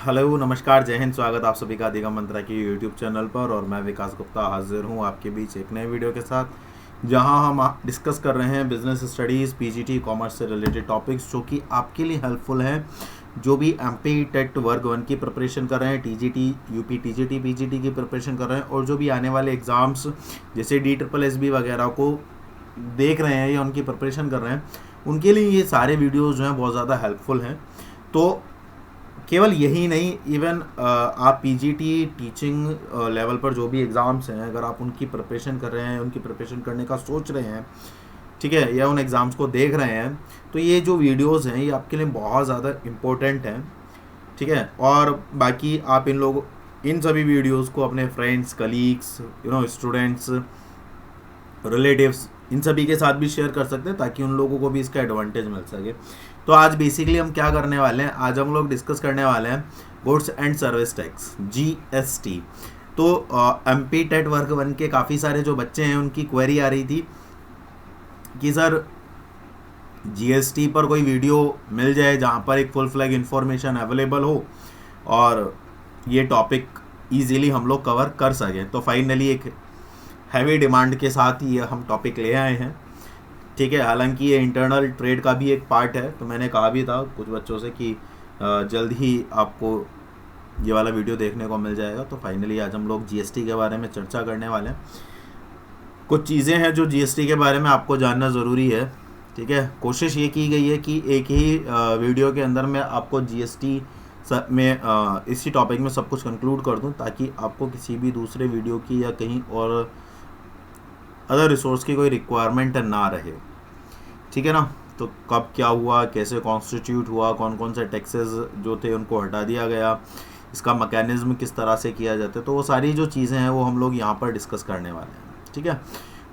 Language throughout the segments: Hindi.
हेलो नमस्कार जय हिंद। स्वागत आप सभी का दिगम मंत्रा की यूट्यूब चैनल पर और मैं विकास गुप्ता हाजिर हूँ आपके बीच एक नए वीडियो के साथ, जहां हम डिस्कस कर रहे हैं बिजनेस स्टडीज़ पीजीटी कॉमर्स से रिलेटेड टॉपिक्स जो कि आपके लिए हेल्पफुल हैं। जो भी एमपी टेट वर्ग 1 की प्रिपरेशन कर रहे हैं, टीजीटी यूपी टीजीटी पीजीटी की प्रिपरेशन कर रहे हैं और जो भी आने वाले एग्ज़ाम्स जैसे DSSB वगैरह को देख रहे हैं या उनकी प्रिपरेशन कर रहे हैं, उनके लिए ये सारे वीडियोज़ जो हैं बहुत ज़्यादा हेल्पफुल हैं। तो केवल यही नहीं, इवन आप पीजीटी टीचिंग लेवल पर जो भी एग्ज़ाम्स हैं, अगर आप उनकी प्रिपरेशन कर रहे हैं, उनकी प्रिपरेशन करने का सोच रहे हैं, ठीक है, या उन एग्ज़ाम्स को देख रहे हैं, तो ये जो वीडियोस हैं ये आपके लिए बहुत ज़्यादा इम्पोर्टेंट हैं, ठीक है। और बाकी आप इन सभी वीडियोस को अपने फ्रेंड्स, कलीग्स, स्टूडेंट्स, रिलेटिव्स, इन सभी के साथ भी शेयर कर सकते हैं ताकि उन लोगों को भी इसका एडवांटेज मिल सके। तो आज बेसिकली हम क्या करने वाले हैं, आज हम लोग डिस्कस करने वाले हैं goods and service tax GST। तो एमपी टेट वर्ग 1 के काफ़ी सारे जो बच्चे हैं उनकी क्वेरी आ रही थी कि सर GST पर कोई वीडियो मिल जाए जहाँ पर एक फुल फ्लैग इन्फॉर्मेशन अवेलेबल हो और ये टॉपिक ईजीली हम लोग कवर कर सकें। तो फाइनली एक हैवी डिमांड के साथ ये हम टॉपिक ले आए हैं, ठीक है। हालांकि ये इंटरनल ट्रेड का भी एक पार्ट है, तो मैंने कहा भी था कुछ बच्चों से कि जल्द ही आपको ये वाला वीडियो देखने को मिल जाएगा। तो फाइनली आज हम लोग GST के बारे में चर्चा करने वाले हैं। कुछ चीज़ें हैं जो GST के बारे में आपको जानना ज़रूरी है, ठीक है। कोशिश ये की गई है कि एक ही वीडियो के अंदर मैं आपको GST में इसी टॉपिक में सब कुछ कंक्लूड कर दूं ताकि आपको किसी भी दूसरे वीडियो की या कहीं और अदर रिसोर्स की कोई रिक्वायरमेंट ना रहे, ठीक है ना। तो कब क्या हुआ, कैसे कॉन्स्टिट्यूट हुआ, कौन कौन से टैक्सेस जो थे उनको हटा दिया गया, इसका मैकेनिज्म किस तरह से किया जाता है, तो वो सारी जो चीज़ें हैं वो हम लोग यहाँ पर डिस्कस करने वाले हैं, ठीक है।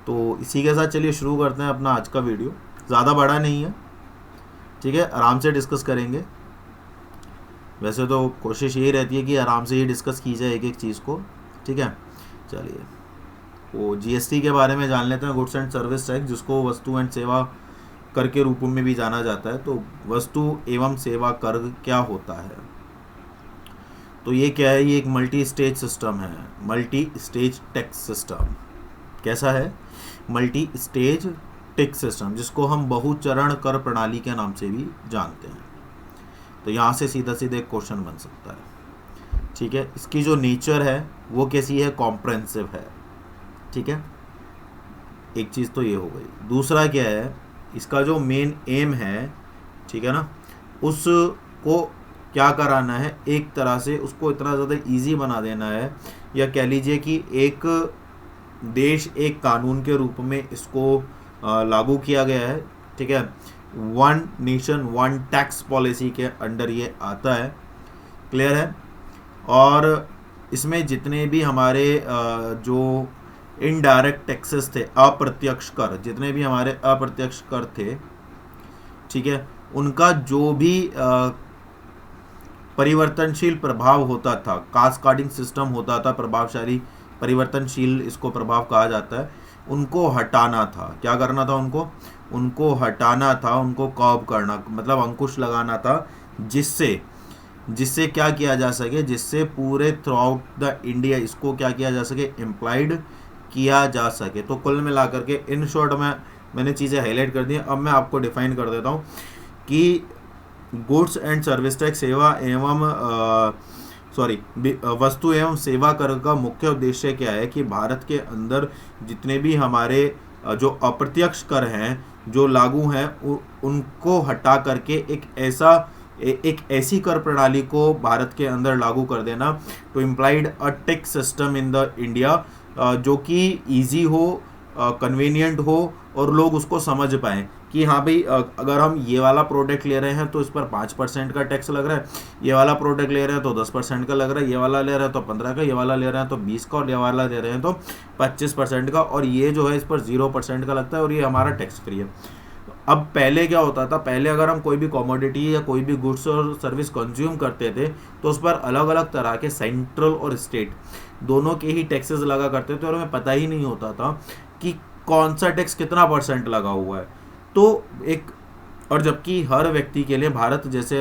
तो इसी के साथ चलिए शुरू करते हैं अपना आज का वीडियो। ज़्यादा बड़ा नहीं है, ठीक है, आराम से डिस्कस करेंगे। वैसे तो कोशिश यही रहती है कि आराम से ही डिस्कस की जाए एक एक चीज़ को, ठीक है। चलिए वो GST के बारे में जान लेते हैं। गुड्स एंड सर्विस टैक्स, जिसको वस्तु एंड सेवा कर के रूप में भी जाना जाता है। तो वस्तु एवं सेवा कर क्या होता है, तो ये क्या है, ये एक मल्टी स्टेज सिस्टम है, मल्टी स्टेज टैक्स सिस्टम। कैसा है, मल्टी स्टेज टैक्स सिस्टम, जिसको हम बहुचरण कर प्रणाली के नाम से भी जानते हैं। तो यहाँ से सीधा सीधा एक क्वेश्चन बन सकता है, ठीक है। इसकी जो नेचर है वो कैसी है, कॉम्प्रहेंसिव है, ठीक है। एक चीज़ तो ये हो गई। दूसरा क्या है, इसका जो मेन एम है, ठीक है ना, उसको क्या कराना है, एक तरह से उसको इतना ज़्यादा इजी बना देना है, या कह लीजिए कि एक देश एक कानून के रूप में इसको लागू किया गया है, ठीक है। One nation one tax policy के अंडर ये आता है, क्लियर है। और इसमें जितने भी हमारे जो इनडायरेक्ट टैक्सेस थे, अप्रत्यक्ष कर, जितने भी हमारे अप्रत्यक्ष कर थे, ठीक है, उनका जो भी परिवर्तनशील प्रभाव होता था, कास्केडिंग सिस्टम होता था, प्रभावशाली परिवर्तनशील इसको प्रभाव कहा जाता है, उनको हटाना था। क्या करना था, उनको हटाना था, उनको कर्ब करना, मतलब अंकुश लगाना था, जिससे क्या किया जा सके, जिससे पूरे थ्रू आउट द इंडिया इसको क्या किया जा सके, इम्प्लाइड किया जा सके। तो कुल मिलाकर के इन शॉर्ट में मैंने चीज़ें हाईलाइट कर दी। अब मैं आपको डिफाइन कर देता हूँ कि गुड्स एंड सर्विस टैक्स वस्तु एवं सेवा कर का मुख्य उद्देश्य क्या है कि भारत के अंदर जितने भी हमारे जो अप्रत्यक्ष कर हैं जो लागू हैं उनको हटा करके एक ऐसी कर प्रणाली को भारत के अंदर लागू कर देना, to implied a tax system in the India जो कि इजी हो, कन्वीनियंट हो और लोग उसको समझ पाएँ कि हाँ भाई, अगर हम ये वाला प्रोडक्ट ले रहे हैं तो इस पर 5% का टैक्स लग रहा है, ये वाला प्रोडक्ट ले रहे हैं तो 10% का लग रहा है, ये वाला ले रहे हैं तो 15 का, ये वाला ले रहे हैं तो 20 का, और ये वाला ले रहे हैं तो 25% का, और ये जो है इस पर 0% का लगता है और ये हमारा टैक्स फ्री है। अब पहले क्या होता था, पहले अगर हम कोई भी कमोडिटी या कोई भी गुड्स और सर्विस कंज्यूम करते थे तो उस पर अलग अलग तरह के सेंट्रल और स्टेट दोनों के ही टैक्सेस लगा करते थे और हमें पता ही नहीं होता था कि कौन सा टैक्स कितना % लगा हुआ है। तो और जबकि हर व्यक्ति के लिए भारत जैसे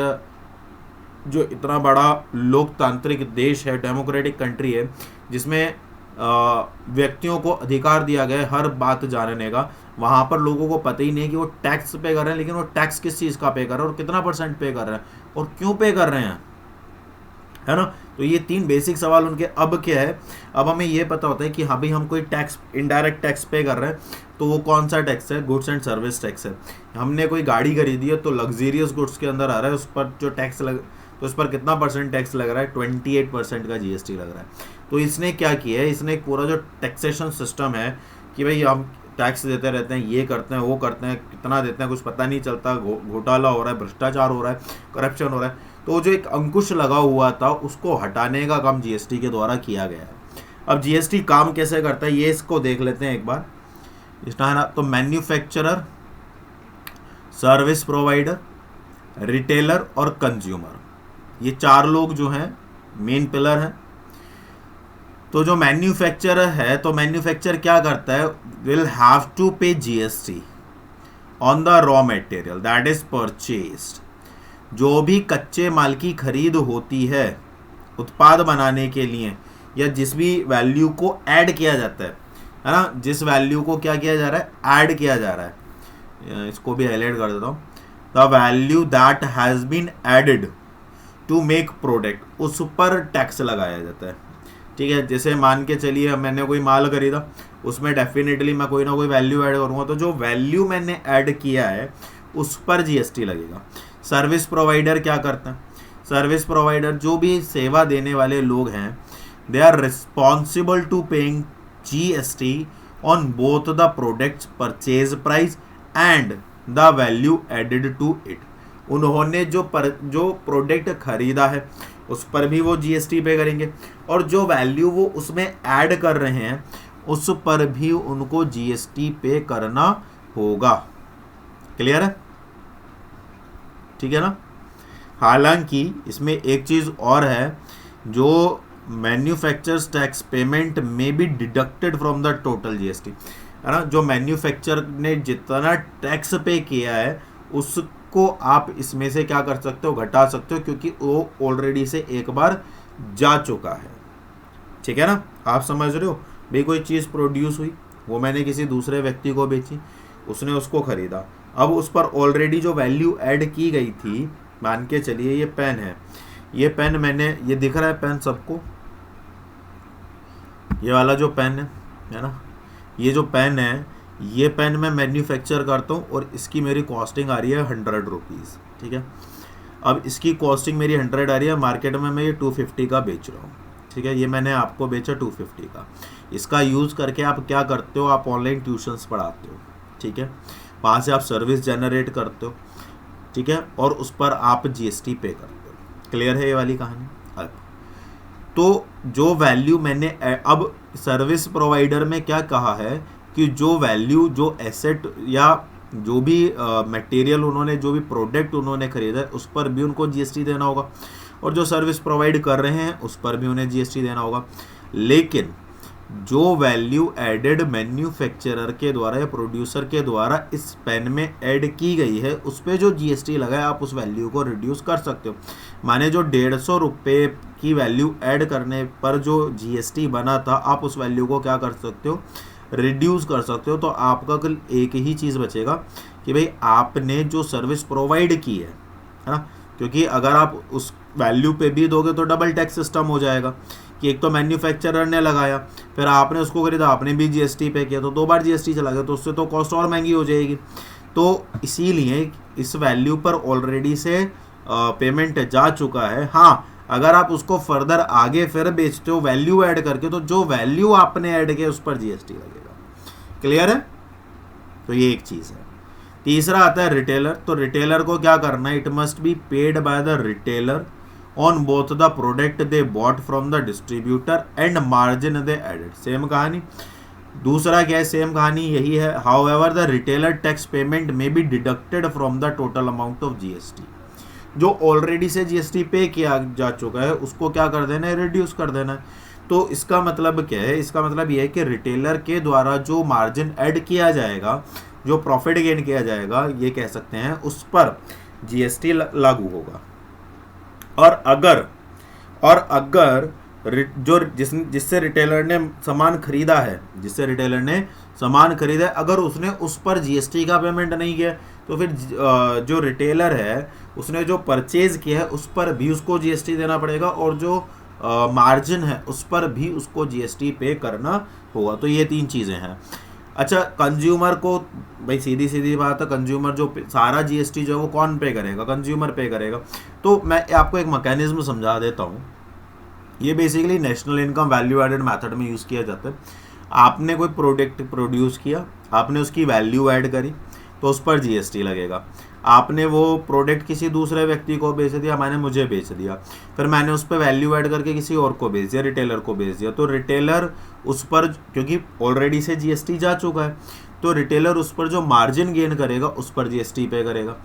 जो इतना बड़ा लोकतांत्रिक देश है, डेमोक्रेटिक कंट्री है, जिसमें व्यक्तियों को अधिकार दिया गया है हर बात जानने का, वहाँ पर लोगों को पता ही नहीं कि वो टैक्स पे कर रहे हैं, लेकिन वो टैक्स किस चीज़ का पे कर रहे हैं और कितना % पे कर रहे हैं और क्यों पे कर रहे हैं, है ना। तो ये 3 बेसिक सवाल उनके। अब क्या है, अब हमें ये पता होता है कि हाँ भाई हम कोई टैक्स, इनडायरेक्ट टैक्स पे कर रहे हैं, तो वो कौन सा टैक्स है, गुड्स एंड सर्विस टैक्स है। हमने कोई गाड़ी खरीदी है तो लग्जरियस गुड्स के अंदर आ रहा है, उस पर जो टैक्स लग, तो उस पर कितना % टैक्स लग रहा है, 28% का GST लग रहा है। तो इसने क्या किया है, इसने एक पूरा जो टैक्सेशन सिस्टम है कि भाई हम टैक्स देते रहते हैं, ये करते हैं, वो करते हैं, कितना देते हैं कुछ पता नहीं चलता, घोटाला हो रहा है, भ्रष्टाचार हो रहा है, करप्शन हो रहा है। तो जो एक अंकुश लगा हुआ था उसको हटाने का काम GST के द्वारा किया गया है। अब GST काम कैसे करता है ये इसको देख लेते हैं एक बार। इसका है ना, तो मैन्युफैक्चरर, सर्विस प्रोवाइडर, रिटेलर और कंज्यूमर, ये 4 लोग जो हैं मेन पिलर हैं। तो जो मैन्युफैक्चरर है, तो मैन्युफैक्चर क्या करता है, विल हैव टू पे GST on the raw material that is purchased. जो भी कच्चे माल की खरीद होती है उत्पाद बनाने के लिए, या जिस भी वैल्यू को ऐड किया जाता है ना, जिस वैल्यू को क्या किया जा रहा है, ऐड किया जा रहा है, इसको भी हाईलाइट कर देता हूँ, the value that has been added to make product, उस पर टैक्स लगाया जाता है। ठीक है, जैसे मान के चलिए मैंने कोई माल खरीदा, उसमें डेफिनेटली मैं कोई ना कोई वैल्यू ऐड करूँगा, तो जो वैल्यू मैंने ऐड किया है उस पर GST लगेगा। सर्विस प्रोवाइडर क्या करता है, सर्विस प्रोवाइडर जो भी सेवा देने वाले लोग हैं, they are responsible to paying GST on both the products purchase price and the value added to it. उन्होंने जो प्रोडक्ट खरीदा है उस पर भी वो GST पे करेंगे, और जो वैल्यू वो उसमें ऐड कर रहे हैं उस पर भी उनको GST पे करना होगा। क्लियर है, ठीक है ना। हालांकि इसमें एक चीज़ और है, जो मैन्युफैक्चरर्स टैक्स पेमेंट में be deducted from the total GST, है ना। जो मैन्युफैक्चर ने जितना टैक्स पे किया है उसको आप इसमें से क्या कर सकते हो, घटा सकते हो, क्योंकि वो ऑलरेडी से एक बार जा चुका है। ठीक है ना, आप समझ रहे हो भाई, कोई चीज़ प्रोड्यूस हुई, वो मैंने किसी दूसरे व्यक्ति को बेची, उसने उसको खरीदा, अब उस पर ऑलरेडी जो वैल्यू ऐड की गई थी, मान के चलिए ये पेन है, ये पेन मैंने, ये दिख रहा है पेन सबको, ये वाला जो पेन है ना, ये जो पेन है, ये पेन मैं मैन्युफैक्चर करता हूँ और इसकी मेरी कॉस्टिंग आ रही है 100 रुपीज़। ठीक है, अब इसकी कॉस्टिंग मेरी 100 आ रही है, मार्केट में मैं ये 250 का बेच रहा हूँ। ठीक है, ये मैंने आपको बेचा 250 का। इसका यूज़ करके आप क्या करते हो, आप ऑनलाइन ट्यूशन्स पढ़ाते हो। ठीक है, वहाँ से आप सर्विस जनरेट करते हो। ठीक है, और उस पर आप GST पे करते हो। क्लियर है ये वाली कहानी। अब तो जो वैल्यू मैंने, अब सर्विस प्रोवाइडर में क्या कहा है कि जो वैल्यू, जो एसेट या जो भी मटेरियल उन्होंने, जो भी प्रोडक्ट उन्होंने खरीदा है उस पर भी उनको GST देना होगा, और जो सर्विस प्रोवाइड कर रहे हैं उस पर भी उन्हें GST देना होगा। लेकिन जो वैल्यू एडेड मैन्युफैक्चरर के द्वारा या प्रोड्यूसर के द्वारा इस पेन में ऐड की गई है उस पर जो GST लगा है, आप उस वैल्यू को रिड्यूस कर सकते हो। माने जो 150 रुपये की वैल्यू ऐड करने पर जो GST बना था, आप उस वैल्यू को क्या कर सकते हो, रिड्यूस कर सकते हो। तो आपका कल एक ही चीज़ बचेगा कि भाई आपने जो सर्विस प्रोवाइड की है ना, क्योंकि अगर आप उस वैल्यू पे भी दोगे तो डबल टैक्स सिस्टम हो जाएगा कि एक तो मैन्युफैक्चरर ने लगाया, फिर आपने उसको खरीदा, आपने भी GST पे किया, तो 2 बार GST चला गया, तो उससे तो कॉस्ट और महंगी हो जाएगी। तो इसीलिए इस वैल्यू पर ऑलरेडी से पेमेंट जा चुका है। हाँ, अगर आप उसको फर्दर आगे फिर बेचते हो वैल्यू ऐड करके, तो जो वैल्यू आपने ऐड किया उस पर GST लगेगा। क्लियर है, तो ये एक चीज़ है। तीसरा आता है रिटेलर। तो रिटेलर को क्या करना है, it must be paid by the retailer on both the product they bought from the distributor and margin they added. Same कहानी। दूसरा क्या है, सेम कहानी यही है। However the retailer tax payment में be deducted from the total amount of GST। जो ऑलरेडी से GST पे किया जा चुका है उसको क्या कर देना है, रिड्यूस कर देना है। तो इसका मतलब क्या है, इसका मतलब यह है कि रिटेलर के द्वारा जो मार्जिन ऐड किया जाएगा, जो प्रॉफिट गेन किया जाएगा, ये कह सकते हैं, उस पर GST लागू होगा। और अगर जो जिससे रिटेलर ने सामान खरीदा है, अगर उसने उस पर जीएसटी का पेमेंट नहीं किया, तो फिर जो रिटेलर है उसने जो परचेज किया है उस पर भी उसको जीएसटी देना पड़ेगा, और जो मार्जिन है उस पर भी उसको जीएसटी पे करना होगा। तो ये 3 चीज़ें हैं। अच्छा, कंज्यूमर को, भाई सीधी बात है, कंज्यूमर जो सारा जीएसटी जो है वो कौन पे करेगा? कंज्यूमर पे करेगा। तो मैं आपको एक मैकेनिज्म समझा देता हूँ। ये basically national income value added method में यूज़ किया जाता है। आपने कोई प्रोडक्ट प्रोड्यूस किया, आपने उसकी वैल्यू ऐड करी, तो उस पर जीएसटी लगेगा। आपने वो प्रोडक्ट किसी दूसरे व्यक्ति को बेच दिया, मैंने मुझे बेच दिया, फिर मैंने उस पर वैल्यू ऐड करके किसी और को बेच दिया, रिटेलर को बेच दिया, तो रिटेलर उस पर, क्योंकि ऑलरेडी से जीएसटी जा चुका है, तो रिटेलर उस पर जो मार्जिन गेन करेगा उस पर जीएसटी पे करेगा।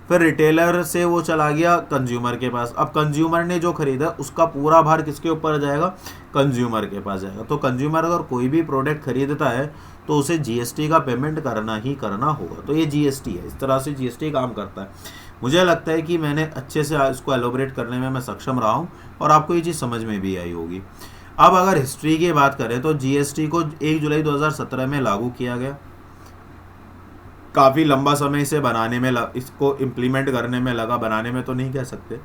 फिर रिटेलर से वो चला गया कंज्यूमर के पास। अब कंज्यूमर ने जो खरीदा उसका पूरा भार किसके ऊपर जाएगा? कंज्यूमर के पास जाएगा। तो कंज्यूमर अगर कोई भी प्रोडक्ट खरीदता है तो उसे जीएसटी का पेमेंट करना ही करना होगा। तो ये जीएसटी है, इस तरह से जीएसटी काम करता है। मुझे लगता है कि मैंने अच्छे से इसको एलोबरेट करने में मैं सक्षम रहा हूँ और आपको ये चीज़ समझ में भी आई होगी। अब अगर हिस्ट्री की बात करें तो जीएसटी को 1 जुलाई 2017 में लागू किया गया। काफ़ी लंबा समय इसे बनाने में इसको इम्प्लीमेंट करने में लगा, बनाने में तो नहीं कह सकते।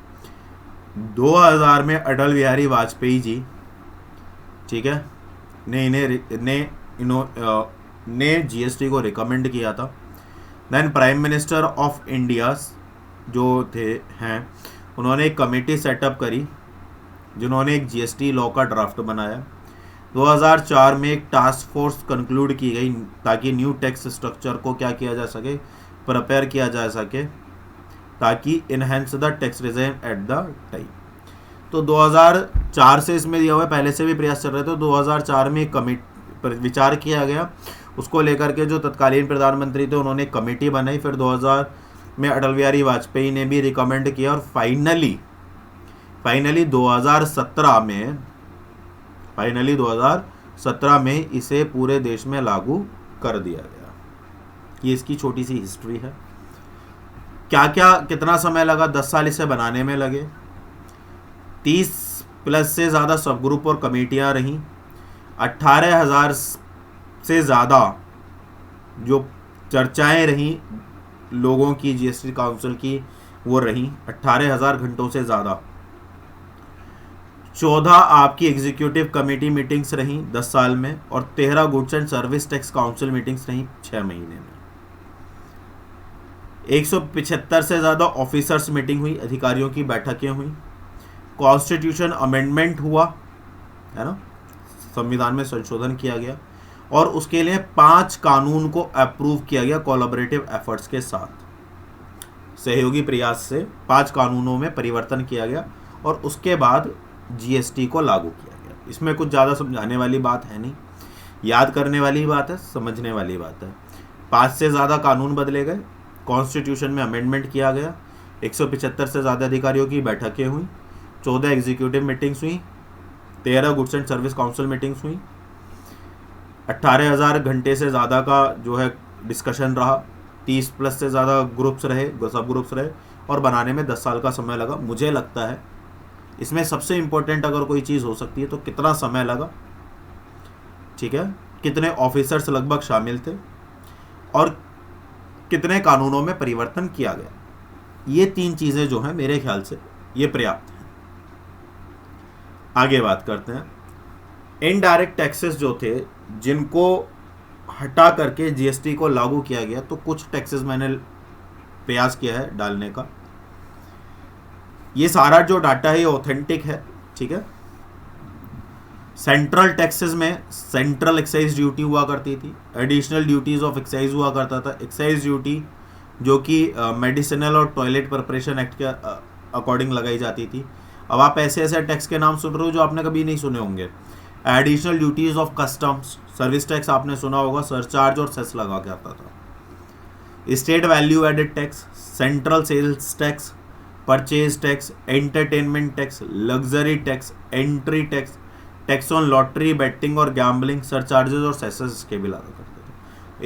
2000 में अटल बिहारी वाजपेयी जी, ठीक है, ने जीएसटी को रिकमेंड किया था। Then prime minister of India जो हैं उन्होंने एक कमेटी सेटअप करी जिन्होंने एक जीएसटी लॉ का ड्राफ्ट बनाया। 2004 में एक टास्क फोर्स कंक्लूड की गई ताकि न्यू टैक्स स्ट्रक्चर को क्या किया जा सके, प्रिपेयर किया जा सके, ताकि enhance the tax regime at the time. तो 2004 से इसमें दिया हुआ है, पहले से भी प्रयास चल रहे थे। 2004 में एक कमेटी पर विचार किया गया, उसको लेकर के जो तत्कालीन प्रधानमंत्री थे उन्होंने एक कमेटी बनाई। फिर 2000 में अटल बिहारी वाजपेयी ने भी रिकमेंड किया और फाइनली 2017 में इसे पूरे देश में लागू कर दिया गया। ये इसकी छोटी सी हिस्ट्री है। कितना समय लगा? 10 साल इसे बनाने में लगे। 30 प्लस से ज़्यादा सब ग्रुप और कमेटियां रहीं। 18,000 से ज़्यादा जो चर्चाएं रहीं लोगों की, जीएसटी काउंसिल की, वो रहीं 18,000 घंटों से ज़्यादा। 14 आपकी एग्जीक्यूटिव कमेटी मीटिंग्स रहीं 10 साल में, और 13 goods and service tax council meetings रहीं 6 महीने में। 175 से ज़्यादा ऑफिसर्स मीटिंग हुई, अधिकारियों की बैठकें हुई। कॉन्स्टिट्यूशन अमेंडमेंट हुआ, है ना, संविधान में संशोधन किया गया, और उसके लिए 5 कानून को अप्रूव किया गया कोलैबोरेटिव एफर्ट्स के साथ। सहयोगी प्रयास से 5 कानूनों में परिवर्तन किया गया और उसके बाद जीएसटी को लागू किया गया। इसमें कुछ ज़्यादा समझाने वाली बात है नहीं, याद करने वाली बात है, समझने वाली बात है। 5 से ज़्यादा कानून बदले गए, कॉन्स्टिट्यूशन में अमेंडमेंट किया गया, 175 से ज़्यादा अधिकारियों की बैठकें हुई, 14 एग्जीक्यूटिव मीटिंग्स हुई, 13 goods and service council meetings हुई, 18,000 घंटे से ज़्यादा का जो है डिस्कशन रहा, 30 प्लस से ज़्यादा ग्रुप्स रहे, सब ग्रुप्स रहे, और बनाने में 10 साल का समय लगा। मुझे लगता है इसमें सबसे इम्पोर्टेंट अगर कोई चीज़ हो सकती है तो कितना समय लगा, ठीक है, कितने ऑफिसर्स लगभग शामिल थे, और कितने कानूनों में परिवर्तन किया गया। ये 3 चीज़ें जो हैं मेरे ख्याल से ये पर्याप्त हैं। आगे बात करते हैं। इनडायरेक्ट टैक्सेस जो थे जिनको हटा करके जीएसटी को लागू किया गया, तो कुछ टैक्सेस मैंने प्रयास किया है डालने का। ये सारा जो डाटा है ये ऑथेंटिक है, ठीक है। सेंट्रल टैक्सेस में सेंट्रल एक्साइज ड्यूटी हुआ करती थी, एडिशनल ड्यूटीज ऑफ एक्साइज हुआ करता था। एक्साइज ड्यूटी जो कि मेडिसिनल और टॉयलेट प्रिपरेशन एक्ट के अकॉर्डिंग लगाई जाती थी। अब आप ऐसे ऐसे टैक्स के नाम सुन रहे हो जो आपने कभी नहीं सुने होंगे। Additional duties of customs, service tax आपने सुना होगा, सरचार्ज और सेस लगा के आता था। State value added tax, central sales tax, purchase tax, entertainment tax, luxury tax, entry tax, tax on lottery, betting और गैम्बलिंग, सरचार्जेस और सेसेस के भी लगा करते थे।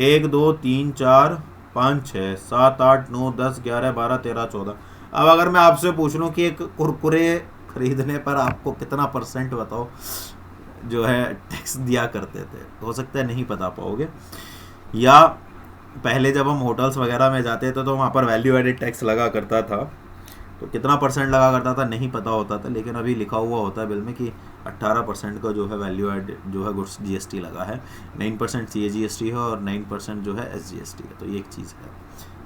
1 2 3 4 5 6 7 8 9 10 11 12 13 14 अब अगर मैं आपसे पूछ लूँ कि एक कुरकुरे खरीदने पर आपको कितना % बताओ जो है टैक्स दिया करते थे, हो सकता है नहीं बता पाओगे। या पहले जब हम होटल्स वगैरह में जाते थे तो वहाँ पर वैल्यू एडेड टैक्स लगा करता था, तो कितना % लगा करता था नहीं पता होता था, लेकिन अभी लिखा हुआ होता है बिल में कि 18% का जो है वैल्यू एड जो है गुड्स GST लगा है, 9% CAGST है और 9% जो है SGST है। तो ये एक चीज़ है,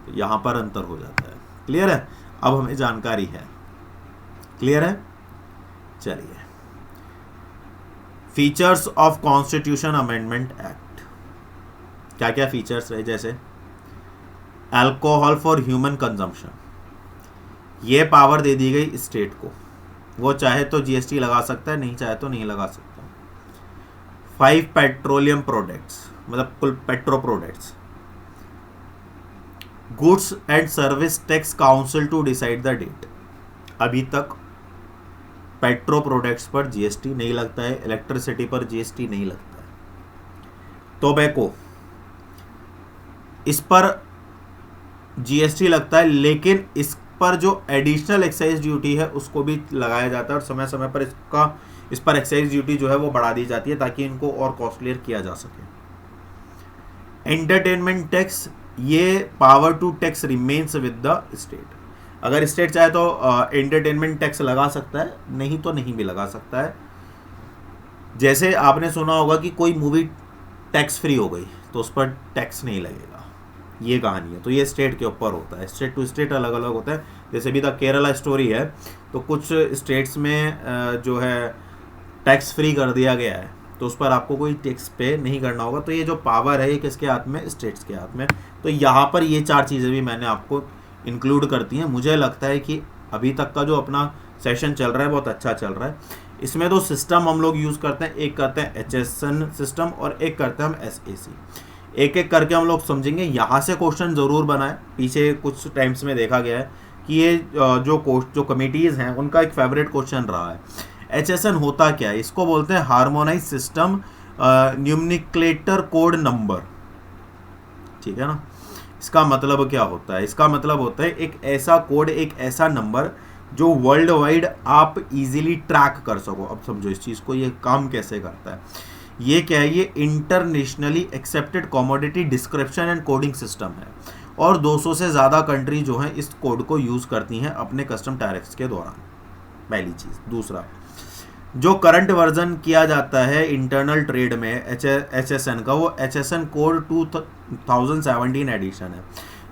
तो यहाँ पर अंतर हो जाता है। क्लियर है? अब हमें जानकारी है, क्लियर है? चलिए, features of constitution amendment act, क्या क्या फीचर्स रहे? जैसे अल्कोहल फॉर ह्यूमन कंजम्पशन, ये पावर दे दी गई स्टेट को, वो चाहे तो GST लगा सकता है, नहीं चाहे तो नहीं लगा सकता। 5 पेट्रोलियम प्रोडक्ट्स, मतलब कुल petro products, goods and service tax council to decide the date. अभी तक पेट्रो प्रोडक्ट्स पर GST नहीं लगता है, इलेक्ट्रिसिटी पर GST नहीं लगता है। टोबैको, इस पर GST लगता है, लेकिन इस पर जो एडिशनल एक्साइज ड्यूटी है उसको भी लगाया जाता है और समय समय पर इस पर एक्साइज ड्यूटी जो है वो बढ़ा दी जाती है ताकि इनको और कॉस्टलियर किया जा सके। एंटरटेनमेंट टैक्स, ये power to tax remains with the state. अगर स्टेट चाहे तो एंटरटेनमेंट टैक्स लगा सकता है, नहीं तो नहीं भी लगा सकता है। जैसे आपने सुना होगा कि कोई मूवी टैक्स फ्री हो गई तो उस पर टैक्स नहीं लगेगा, ये कहानी है। तो ये स्टेट के ऊपर होता है, स्टेट टू स्टेट अलग अलग होता है। जैसे भी द केरला स्टोरी है, तो कुछ स्टेट्स में जो है टैक्स फ्री कर दिया गया है, तो उस पर आपको कोई टैक्स पे नहीं करना होगा। तो ये जो पावर है ये किसके हाथ में? स्टेट्स के हाथ में। तो यहाँ पर ये 4 चीज़ें भी मैंने आपको इंक्लूड करती हैं। मुझे लगता है कि अभी तक का जो अपना सेशन चल रहा है बहुत अच्छा चल रहा है। इसमें 2 सिस्टम हम लोग यूज़ करते हैं, एक करते हैं HSN सिस्टम और एक करते हैं हम SAC। एक एक करके हम लोग समझेंगे। यहाँ से क्वेश्चन ज़रूर बनाए, पीछे कुछ टाइम्स में देखा गया है कि ये जो कमिटीज़ हैं उनका एक फेवरेट क्वेश्चन रहा है। HSN होता क्या है? इसको बोलते हैं harmonise system numerical code number, ठीक है ना। इसका मतलब क्या होता है? इसका मतलब होता है एक ऐसा कोड, एक ऐसा नंबर जो वर्ल्ड वाइड आप इजीली ट्रैक कर सको। अब समझो इस चीज़ को, ये काम कैसे करता है। ये क्या है? ये internationally accepted commodity description and coding system है और 200 से ज़्यादा कंट्री जो हैं इस कोड को यूज़ करती हैं अपने कस्टम टैरिफ्स के दौरान, पहली चीज़। दूसरा, जो करंट वर्जन किया जाता है इंटरनल ट्रेड में HSN का, वो HSN कोड 2017 एडिशन है।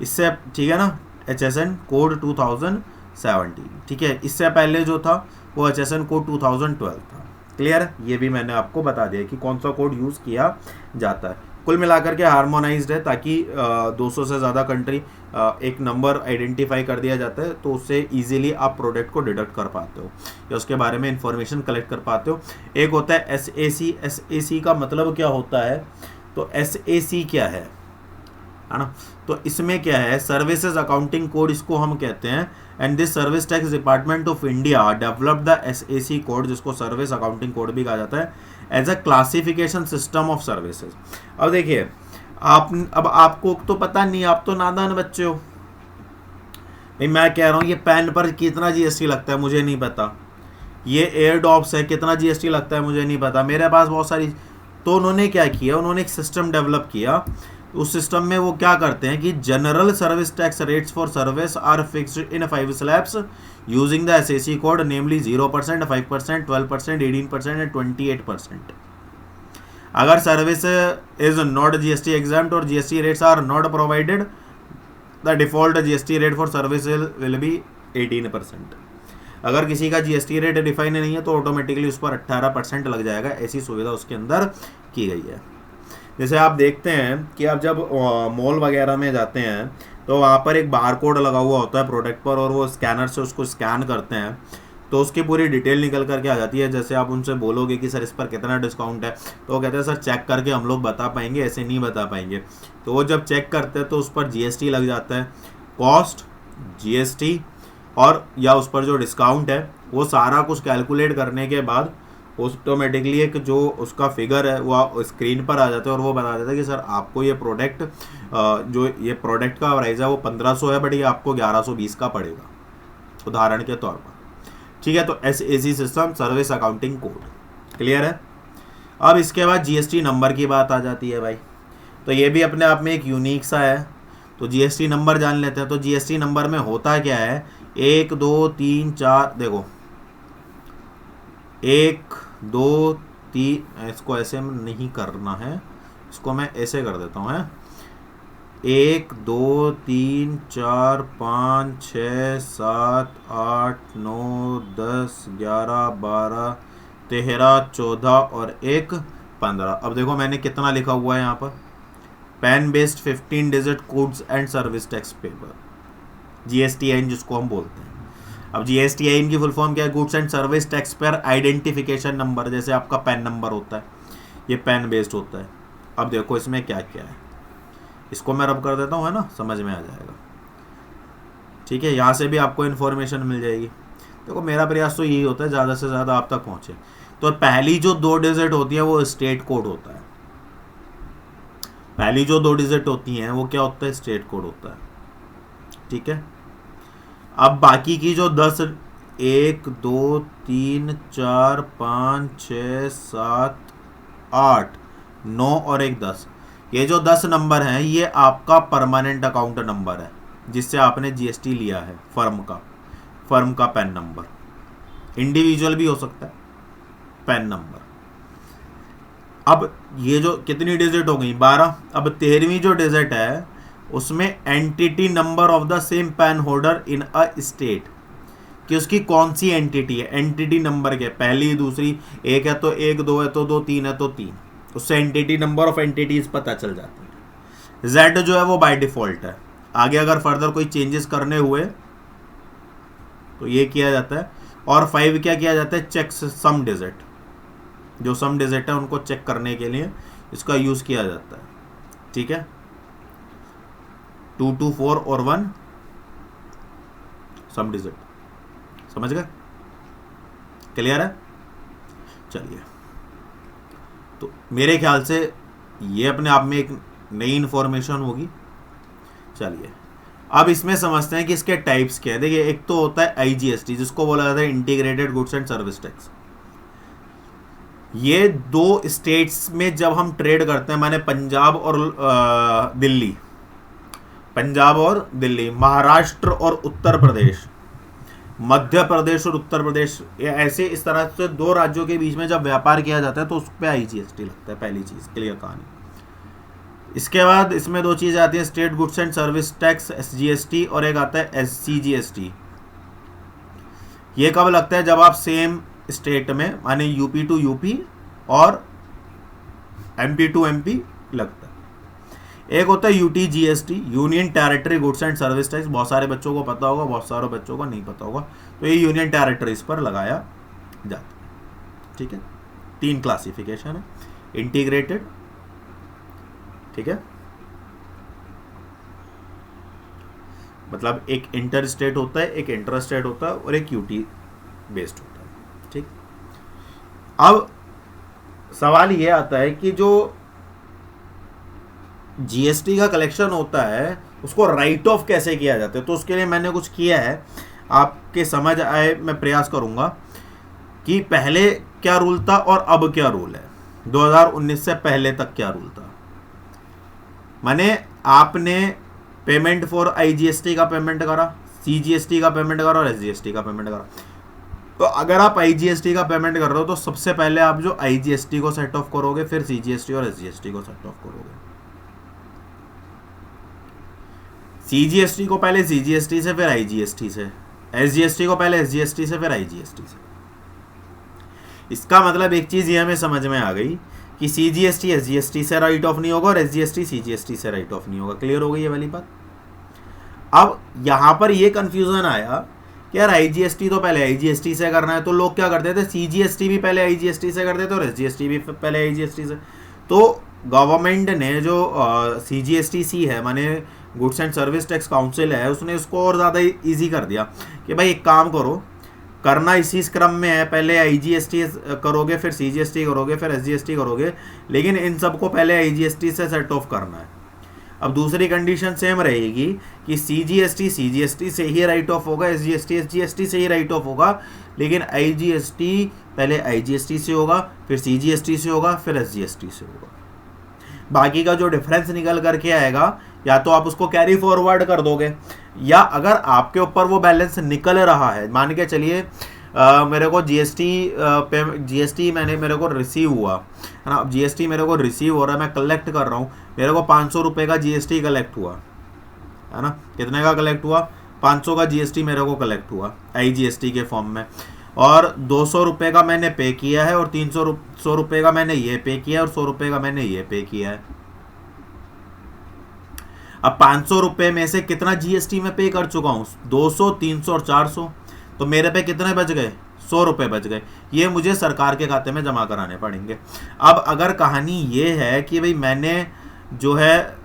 इससे, ठीक है ना, HSN कोड 2017, ठीक है। इससे पहले जो था वो HSN कोड 2012 था। क्लियर? ये भी मैंने आपको बता दिया कि कौन सा कोड यूज़ किया जाता है। कुल मिलाकर के हार्मोनाइज्ड है ताकि 200 से ज़्यादा कंट्री एक नंबर आइडेंटिफाई कर दिया जाता है, तो उससे इजीली आप प्रोडक्ट को डिडक्ट कर पाते हो या उसके बारे में इंफॉर्मेशन कलेक्ट कर पाते हो। एक होता है SAC। SAC का मतलब क्या होता है? तो SAC क्या है ना, तो इसमें क्या है? सर्विसेज अकाउंटिंग कोड इसको हम कहते हैं। And this service tax department of India developed the SAC code, जिसको सर्विस अकाउंटिंग कोड भी कहा जाता है, as a classification system of services. अब देखिए, अब आपको तो पता नहीं, आप तो नादान बच्चे हो। मैं कह रहा हूँ ये पेन पर कितना GST लगता है मुझे नहीं पता, ये एयरडॉप्स है कितना GST लगता है मुझे नहीं पता, मेरे पास बहुत सारी। तो उन्होंने क्या किया? उन्होंने एक सिस्टम डेवलप किया। उस सिस्टम में वो क्या करते हैं कि general service tax rates for service are fixed in 5 slabs using the SAC code, namely 0%, 5%, 12%, 18% and 28%। अगर service is not GST exempt और GST rates are not provided, the default GST rate for service will be 18%। अगर किसी का GST रेट डिफाइन नहीं है तो ऑटोमेटिकली उस पर 18% लग जाएगा। ऐसी सुविधा उसके अंदर की गई है। जैसे आप देखते हैं कि आप जब मॉल वगैरह में जाते हैं तो वहाँ पर एक बार कोड लगा हुआ होता है प्रोडक्ट पर, और वो स्कैनर से उसको स्कैन करते हैं तो उसकी पूरी डिटेल निकल करके आ जाती है। जैसे आप उनसे बोलोगे कि सर इस पर कितना डिस्काउंट है, तो वो कहते हैं सर चेक करके हम लोग बता पाएंगे, ऐसे नहीं बता पाएंगे। तो वो जब चेक करते हैं तो उस पर GST लग जाता है, कॉस्ट, GST और या उस पर जो डिस्काउंट है, वो सारा कुछ कैलकुलेट करने के बाद ऑटोमेटिकली एक जो उसका फिगर है वो स्क्रीन पर आ जाता है और वो बता देता है कि सर आपको ये प्रोडक्ट जो ये प्रोडक्ट का प्राइस है वो 1500 है, बट ये आपको 1120 का पड़ेगा। उदाहरण के तौर पर, ठीक है। तो SAC system service accounting code, clear है। अब इसके बाद GST नंबर की बात आ जाती है भाई, तो ये भी अपने आप में एक यूनिक सा है। तो GST नंबर जान लेते हैं। तो GST नंबर में होता क्या है, 1 2 3 4, देखो 1 2 3, इसको ऐसे नहीं करना है, इसको मैं ऐसे कर देता हूँ, है 1 2 3 4 5 6 7 8 9 10 11 12 13 14 और 1 15। अब देखो मैंने कितना लिखा हुआ है यहाँ पर, pan based 15 digit goods and service tax paper, GSTIN जिसको हम बोलते हैं। अब GSTIN की फुल फॉर्म क्या है, goods and service tax payer identification number, जैसे आपका पैन नंबर होता है, ये पैन बेस्ड होता है। अब देखो इसमें क्या क्या है, इसको मैं रब कर देता हूँ, है ना, समझ में आ जाएगा, ठीक है। यहाँ से भी आपको इन्फॉर्मेशन मिल जाएगी। देखो मेरा प्रयास तो यही होता है ज़्यादा से ज़्यादा आप तक पहुँचे। तो पहली जो 2 डिजिट होती है वो स्टेट कोड होता है, पहली जो 2 डिजिट होती हैं वो क्या होता है, स्टेट कोड होता है, ठीक है। अब बाकी की जो 10, 1 2 3 4 5 6 7 8 9 और 1 10, ये जो 10 नंबर हैं ये आपका परमानेंट अकाउंट नंबर है, जिससे आपने GST लिया है, फर्म का पैन नंबर, इंडिविजुअल भी हो सकता है पैन नंबर। अब ये जो कितनी डिजिट हो गई, 12। अब 13वीं जो डिजिट है उसमें entity number of the same pan holder in a state, कि उसकी कौन सी एंटिटी है, एंटिटी नंबर के, पहली दूसरी, 1 है तो 1, 2 है तो 2, 3 है तो 3, उससे एंटिटी नंबर ऑफ एंटिटीज पता चल जाती है। Z जो है वो बाय डिफॉल्ट है, आगे अगर फर्दर कोई चेंजेस करने हुए तो ये किया जाता है। और 5 क्या किया जाता है, चेक सम डिजिट, जो सम डिजिट है उनको चेक करने के लिए इसका यूज किया जाता है, ठीक है। 2 2 4 और 1 सम डिजिट, समझ गए, क्लियर है। चलिए, तो मेरे ख्याल से ये अपने आप में एक नई इंफॉर्मेशन होगी। चलिए अब इसमें समझते हैं कि इसके टाइप्स क्या है। देखिए एक तो होता है IGST, जिसको बोला जाता है integrated goods and service tax. ये 2 स्टेट्स में जब हम ट्रेड करते हैं, माने पंजाब और दिल्ली, महाराष्ट्र और उत्तर प्रदेश, मध्य प्रदेश और उत्तर प्रदेश, ऐसे इस तरह से 2 राज्यों के बीच में जब व्यापार किया जाता है तो उस पर IGST लगता है, पहली चीज, क्लियर कहानी। इसके बाद इसमें 2 चीज़ आती हैं, state goods and service tax SGST, और एक आता है SCGST। ये कब लगता है, जब आप सेम स्टेट में, माने UP टू UP और MP टू MP लगता है। एक होता है UTGST, union territory goods and service tax, बहुत सारे बच्चों को पता होगा, बहुत सारे बच्चों को नहीं पता होगा। तो ये यूनियन टेरिटरीज पर लगाया जाता है, ठीक है। 3 क्लासिफिकेशन है, इंटीग्रेटेड, ठीक है, मतलब एक इंटर स्टेट होता है, एक इंटर स्टेट होता है और एक UT बेस्ड होता है, ठीक। अब सवाल ये आता है कि जो GST का कलेक्शन होता है उसको राइट ऑफ कैसे किया जाता है। तो उसके लिए मैंने कुछ किया है, आपके समझ आए मैं प्रयास करूंगा कि पहले क्या रूल था और अब क्या रूल है, 2019 से पहले तक क्या रूल था। माने आपने पेमेंट फॉर IGST का पेमेंट करा, CGST का पेमेंट करा और SGST का पेमेंट करा। तो अगर आप IGST का पेमेंट कर रहे हो तो सबसे पहले आप जो IGST को सेट ऑफ करोगे, फिर CGST और SGST को सेट ऑफ करोगे। CGST को पहले CGST से, फिर IGST से, SGST को पहले SGST से, फिर IGST से। इसका मतलब एक चीज ये हमें समझ में आ गई कि CGST SGST से राइट ऑफ नहीं होगा और SGST CGST से राइट ऑफ नहीं होगा। क्लियर हो गई ये वाली बात। अब यहां पर ये कंफ्यूजन आया कि यार IGST तो पहले IGST से करना है, तो लोग क्या करते थे, CGST भी पहले IGST से करते थे और SGST भी पहले IGST से। तो गवर्नमेंट ने जो CGSTC है, माने goods and service tax council है, उसने इसको और ज़्यादा ईजी कर दिया कि भाई एक काम करो, करना इसी क्रम में है, पहले IGST करोगे, फिर CGST करोगे, फिर SGST करोगे, लेकिन इन सबको पहले IGST से सेट ऑफ करना है। अब दूसरी कंडीशन सेम रहेगी कि सीजीएसटी से ही राइट ऑफ होगा, एसजीएसटी से ही राइट ऑफ होगा, लेकिन आईजीएसटी पहले आईजीएसटी से होगा, फिर सीजीएसटी से होगा, फिर एसजीएसटी से होगा। बाकी का जो डिफरेंस निकल करके आएगा या तो आप उसको कैरी फॉरवर्ड कर दोगे, या अगर आपके ऊपर वो बैलेंस निकल रहा है, मान के चलिए मेरे को जीएसटी मेरे को रिसीव हुआ है ना, अब जीएसटी मेरे को रिसीव हो रहा है, मैं कलेक्ट कर रहा हूँ, मेरे को 500 रुपये का जीएसटी कलेक्ट हुआ है ना, कितने का कलेक्ट हुआ, 500 का जीएसटी मेरे को कलेक्ट हुआ आईजीएसटी के फॉर्म में, और 200 रुपये का मैंने पे किया है, और 300 रुपये का मैंने ये पे किया है, और 100 रुपये का मैंने ये पे किया है। अब 500 रुपये में से कितना जीएसटी में पे कर चुका हूँ, 200, 300 और 400, तो मेरे पे कितने बच गए, 100 रुपये बच गए। ये मुझे सरकार के खाते में जमा कराने पड़ेंगे। अब अगर कहानी ये है कि भाई मैंने जो है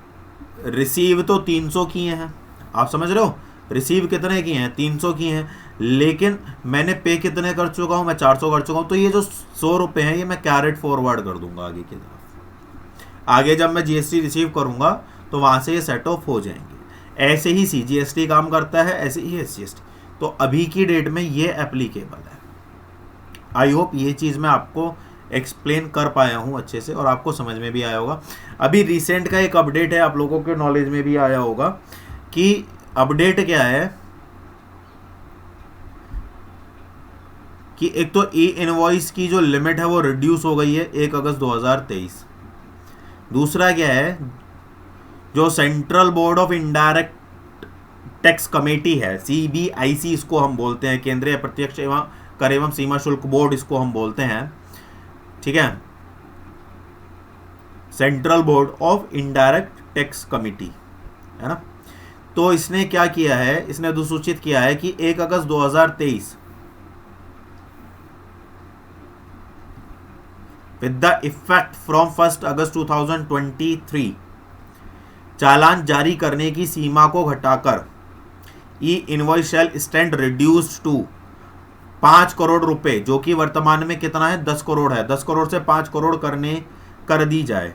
रिसीव तो 300 किए हैं, आप समझ रहे हो, रिसीव कितने किए हैं, 300 किए हैं, लेकिन मैंने पे कितने कर चुका हूँ, मैं 400 कर चुका हूँ, तो ये जो 100 रुपये हैं ये मैं कैरेट फॉरवर्ड कर दूंगा आगे की तरफ। आगे जब मैं जीएसटी रिसीव करूंगा तो वहां से ये सेट ऑफ हो जाएंगे। ऐसे ही सीजीएसटी काम करता है, ऐसे ही एसजीएसटी। तो अभी की डेट में ये एप्लीकेबल है। आई होप ये चीज़ मैं आपको एक्सप्लेन कर पाया हूँ अच्छे से और आपको समझ में भी आया होगा। अभी रिसेंट का एक अपडेट है, आप लोगों के नॉलेज में भी आया होगा कि अपडेट क्या है कि एक तो ई इनवॉइस की जो लिमिट है वो रिड्यूस हो गई है 1 अगस्त 2023। दूसरा क्या है, जो central board of indirect tax committee है, सीबीआईसी इसको हम बोलते हैं, केंद्रीय प्रत्यक्ष एवं कर एवं सीमा शुल्क बोर्ड इसको हम बोलते हैं, ठीक है, central board of indirect tax committee है ना। तो इसने क्या किया है, इसने अधिसूचित किया है कि 1 अगस्त 2023 विद द इफेक्ट फ्रॉम 1 अगस्त 2023 चालान जारी करने की सीमा को घटाकर e invoice shall stand reduced to 5 crore रुपए, जो कि वर्तमान में कितना है, 10 करोड़ है, 10 करोड़ से 5 करोड़ कर दी जाए।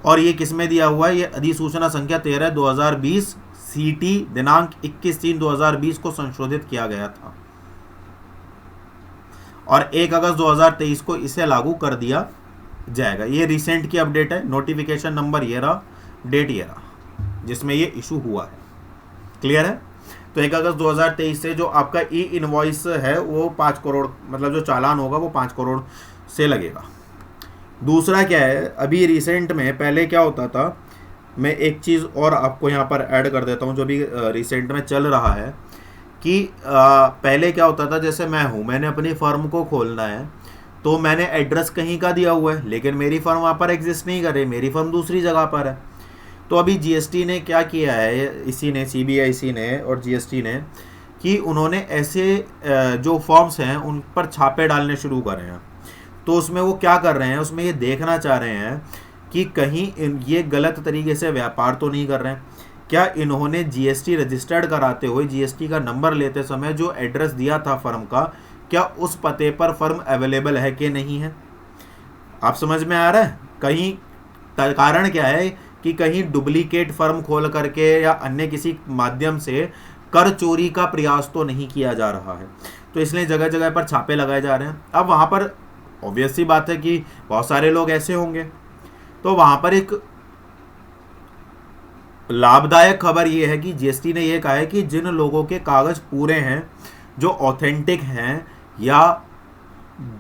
और ये किसमें दिया हुआ है, ये अधिसूचना संख्या 13/2020 सीटी दिनांक 21/3/2020 को संशोधित किया गया था और 1 अगस्त 2023 को इसे लागू कर दिया जाएगा। ये रिसेंट की अपडेट है, नोटिफिकेशन नंबर ये रहा, डेट ये रहा जिसमें ये इशू हुआ है। क्लियर है। तो 1 अगस्त 2023 से जो आपका ई इनवॉइस है वो 5 करोड़, मतलब जो चालान होगा वो 5 करोड़ से लगेगा। दूसरा क्या है, अभी रिसेंट में पहले क्या होता था, मैं एक चीज़ और आपको यहाँ पर ऐड कर देता हूँ जो भी रिसेंट में चल रहा है कि पहले क्या होता था, जैसे मैं हूँ, मैंने अपनी फर्म को खोलना है तो मैंने एड्रेस कहीं का दिया हुआ है, लेकिन मेरी फर्म वहाँ पर एग्जिस्ट नहीं कर रही, मेरी फर्म दूसरी जगह पर है। तो अभी जीएसटी ने क्या किया है, इसी ने, सीबीआईसी ने और जीएसटी ने, कि उन्होंने ऐसे जो फॉर्म्स हैं उन पर छापे डालने शुरू करे हैं। तो उसमें वो क्या कर रहे हैं, उसमें ये देखना चाह रहे हैं कि कहीं ये गलत तरीके से व्यापार तो नहीं कर रहे हैं, क्या इन्होंने जीएसटी रजिस्टर्ड कराते हुए जीएसटी का नंबर लेते समय जो एड्रेस दिया था फर्म का, क्या उस पते पर फर्म अवेलेबल है कि नहीं है। आप समझ में आ रहा है। कहीं कारण क्या है कि कहीं डुप्लीकेट फर्म खोल करके या अन्य किसी माध्यम से कर चोरी का प्रयास तो नहीं किया जा रहा है। तो इसलिए जगह जगह पर छापे लगाए जा रहे हैं। अब वहाँ पर ऑब्वियस सी बात है कि बहुत सारे लोग ऐसे होंगे, तो वहाँ पर एक लाभदायक खबर ये है कि जीएसटी ने ये कहा है कि जिन लोगों के कागज पूरे हैं, जो ऑथेंटिक हैं, या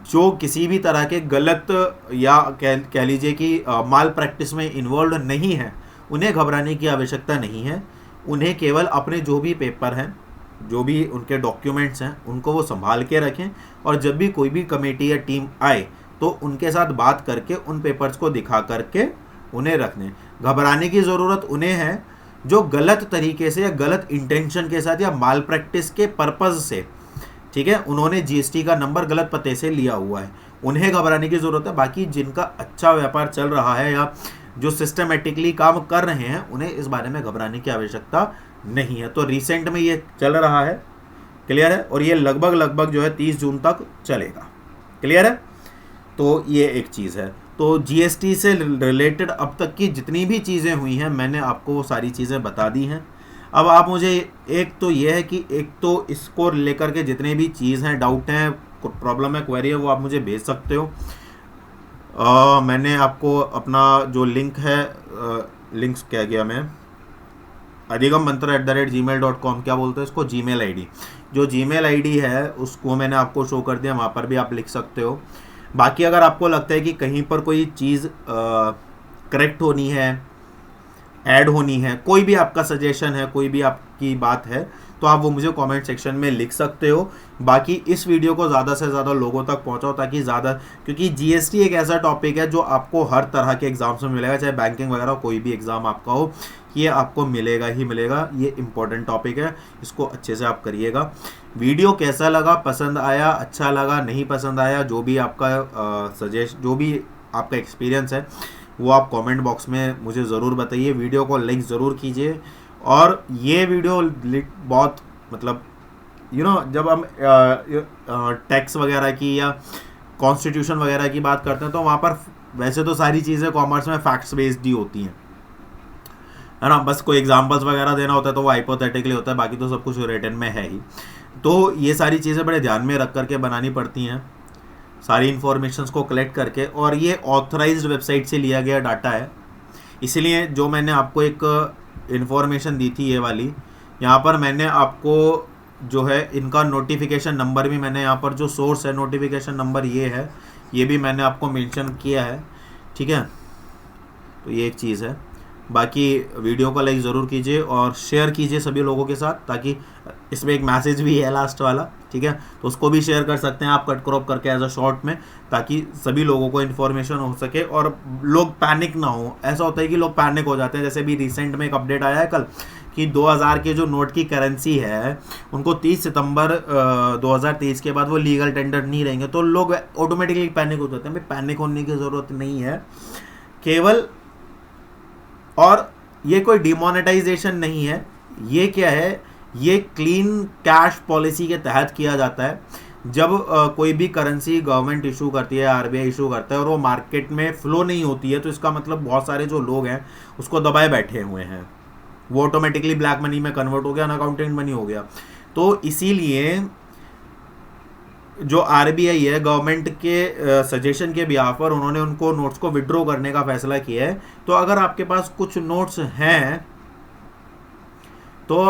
जो किसी भी तरह के गलत या कह लीजिए कि माल प्रैक्टिस में इन्वॉल्व नहीं है, उन्हें घबराने की आवश्यकता नहीं है। उन्हें केवल अपने जो भी पेपर हैं, जो भी उनके डॉक्यूमेंट्स हैं, उनको वो संभाल के रखें और जब भी कोई भी कमेटी या टीम आए तो उनके साथ बात करके उन पेपर्स को दिखा करके उन्हें रख दें। घबराने की ज़रूरत उन्हें है जो गलत तरीके से या गलत इंटेंशन के साथ या माल प्रैक्टिस के पर्पज़ से, ठीक है, उन्होंने जीएसटी का नंबर गलत पते से लिया हुआ है, उन्हें घबराने की ज़रूरत है। बाकी जिनका अच्छा व्यापार चल रहा है या जो सिस्टमेटिकली काम कर रहे हैं, उन्हें इस बारे में घबराने की आवश्यकता नहीं है। तो रिसेंट में ये चल रहा है, क्लियर है, और ये लगभग जो है 30 जून तक चलेगा। क्लियर है। तो ये एक चीज़ है। तो जीएसटी से रिलेटेड अब तक की जितनी भी चीज़ें हुई हैं मैंने आपको वो सारी चीज़ें बता दी हैं। अब आप मुझे एक तो ये है कि एक तो इसको लेकर के जितने भी चीज़ हैं, डाउट हैं, प्रॉब्लम है, क्वेरी है, वो आप मुझे भेज सकते हो। मैंने आपको अपना जो लिंक है, लिंक्स क्या किया मैं, adigammantra@gmail.com, क्या बोलते हैं इसको, जीमेल आईडी, जो जीमेल आईडी है उसको मैंने आपको शो कर दिया, वहाँ पर भी आप लिख सकते हो। बाकी अगर आपको लगता है कि कहीं पर कोई चीज़ करेक्ट होनी है, ऐड होनी है, कोई भी आपका सजेशन है, कोई भी आपकी बात है, तो आप वो मुझे कमेंट सेक्शन में लिख सकते हो। बाकी इस वीडियो को ज़्यादा से ज़्यादा लोगों तक पहुंचाओ ताकि ज़्यादा, क्योंकि जीएसटी एक ऐसा टॉपिक है जो आपको हर तरह के एग्जाम्स में मिलेगा, चाहे बैंकिंग वगैरह कोई भी एग्ज़ाम आपका हो, ये आपको मिलेगा ही मिलेगा। ये इंपॉर्टेंट टॉपिक है, इसको अच्छे से आप करिएगा। वीडियो कैसा लगा, पसंद आया, अच्छा लगा, नहीं पसंद आया, जो भी आपका जो भी आपका एक्सपीरियंस है वो आप कमेंट बॉक्स में मुझे ज़रूर बताइए। वीडियो को लाइक ज़रूर कीजिए। और ये वीडियो बहुत मतलब जब हम टैक्स वगैरह की या कॉन्स्टिट्यूशन वगैरह की बात करते हैं तो वहाँ पर वैसे तो सारी चीज़ें कॉमर्स में फैक्ट्स बेस्ड ही होती हैं, है ना। बस कोई एग्जांपल्स वगैरह देना होता है तो वो हाइपोथेटिकली होता है, बाकी तो सब कुछ रिटन में है ही। तो ये सारी चीज़ें बड़े ध्यान में रख करके बनानी पड़ती हैं, सारी इन्फॉर्मेशंस को कलेक्ट करके। और ये ऑथराइज्ड वेबसाइट से लिया गया डाटा है, इसलिए जो मैंने आपको एक इन्फॉर्मेशन दी थी ये वाली, यहाँ पर मैंने आपको जो है इनका नोटिफिकेशन नंबर भी, मैंने यहाँ पर जो सोर्स है नोटिफिकेशन नंबर ये है, ये भी मैंने आपको मेंशन किया है, ठीक है। तो ये एक चीज़ है। बाकी वीडियो को लाइक ज़रूर कीजिए और शेयर कीजिए सभी लोगों के साथ, ताकि इसमें एक मैसेज भी है लास्ट वाला, ठीक है, तो उसको भी शेयर कर सकते हैं आप कट क्रॉप करके एज अ शॉर्ट में, ताकि सभी लोगों को इन्फॉर्मेशन हो सके और लोग पैनिक ना हो। ऐसा होता है कि लोग पैनिक हो जाते हैं, जैसे भी रिसेंट में एक अपडेट आया है कल कि 2000 के जो नोट की करेंसी है उनको 30 सितंबर 2023 के बाद वो लीगल टेंडर नहीं रहेंगे, तो लोग ऑटोमेटिकली पैनिक हो जाते हैं। भाई पैनिक होने की ज़रूरत नहीं है, केवल, और ये कोई डिमोनेटाइजेशन नहीं है, ये क्या है, ये क्लीन कैश पॉलिसी के तहत किया जाता है। जब कोई भी करेंसी गवर्नमेंट इशू करती है, आरबीआई इशू करता है और वो मार्केट में फ्लो नहीं होती है, तो इसका मतलब बहुत सारे जो लोग हैं उसको दबाए बैठे हुए हैं, वो ऑटोमेटिकली ब्लैक मनी में कन्वर्ट हो गया, अनअकाउंटेड मनी हो गया। तो इसीलिए जो आरबीआई है, गवर्नमेंट के सजेशन के बिहाफ पर उन्होंने उनको नोट्स को विड्रॉ करने का फैसला किया है। तो अगर आपके पास कुछ नोट्स हैं तो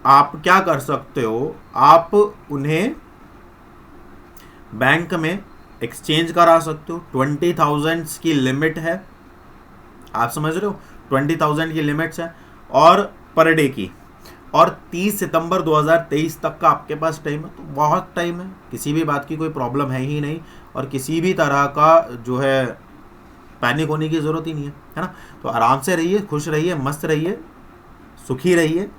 आप क्या कर सकते हो, आप उन्हें बैंक में एक्सचेंज करा सकते हो। 20,000 की लिमिट है, आप समझ रहे हो, 20,000 की लिमिट्स है और पर डे की, और 30 सितंबर 2023 तक का आपके पास टाइम है। तो बहुत टाइम है, किसी भी बात की कोई प्रॉब्लम है ही नहीं, और किसी भी तरह का जो है पैनिक होने की ज़रूरत ही नहीं है ना। तो आराम से रहिए, खुश रहिए, मस्त रहिए, सुखी रहिए,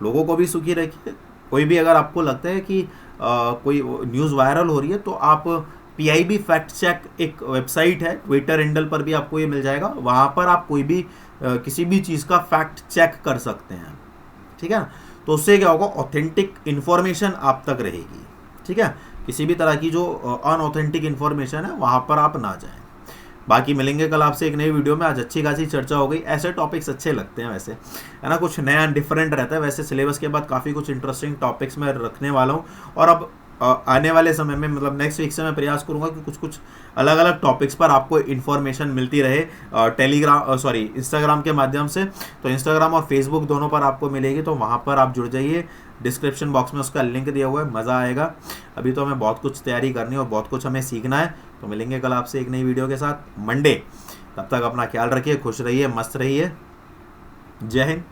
लोगों को भी सुखी रखिए। कोई भी अगर आपको लगता है कि कोई न्यूज़ वायरल हो रही है तो आप PIB फैक्ट चेक एक वेबसाइट है, ट्विटर हैंडल पर भी आपको ये मिल जाएगा, वहाँ पर आप कोई भी किसी भी चीज़ का फैक्ट चेक कर सकते हैं, ठीक है ना। तो उससे क्या होगा, ऑथेंटिक इन्फॉर्मेशन आप तक रहेगी, ठीक है। किसी भी तरह की जो अनऑथेंटिक इन्फॉर्मेशन है वहाँ पर आप ना जाएं। बाकी मिलेंगे कल आपसे एक नई वीडियो में। आज अच्छी खासी चर्चा हो गई, ऐसे टॉपिक्स अच्छे लगते हैं वैसे, है ना, कुछ नया डिफरेंट रहता है। वैसे सिलेबस के बाद काफ़ी कुछ इंटरेस्टिंग टॉपिक्स मैं रखने वाला हूँ, और अब आने वाले समय में मतलब नेक्स्ट वीक से मैं प्रयास करूंगा कि कुछ कुछ अलग अलग टॉपिक्स पर आपको इन्फॉर्मेशन मिलती रहे, इंस्टाग्राम के माध्यम से। तो इंस्टाग्राम और फेसबुक दोनों पर आपको मिलेगी, तो वहाँ पर आप जुड़ जाइए। डिस्क्रिप्शन बॉक्स में उसका लिंक दिया हुआ है, मज़ा आएगा। अभी तो हमें बहुत कुछ तैयारी करनी है और बहुत कुछ हमें सीखना है। तो मिलेंगे कल आपसे एक नई वीडियो के साथ मंडे। तब तक अपना ख्याल रखिए, खुश रहिए, मस्त रहिए। जय हिंद।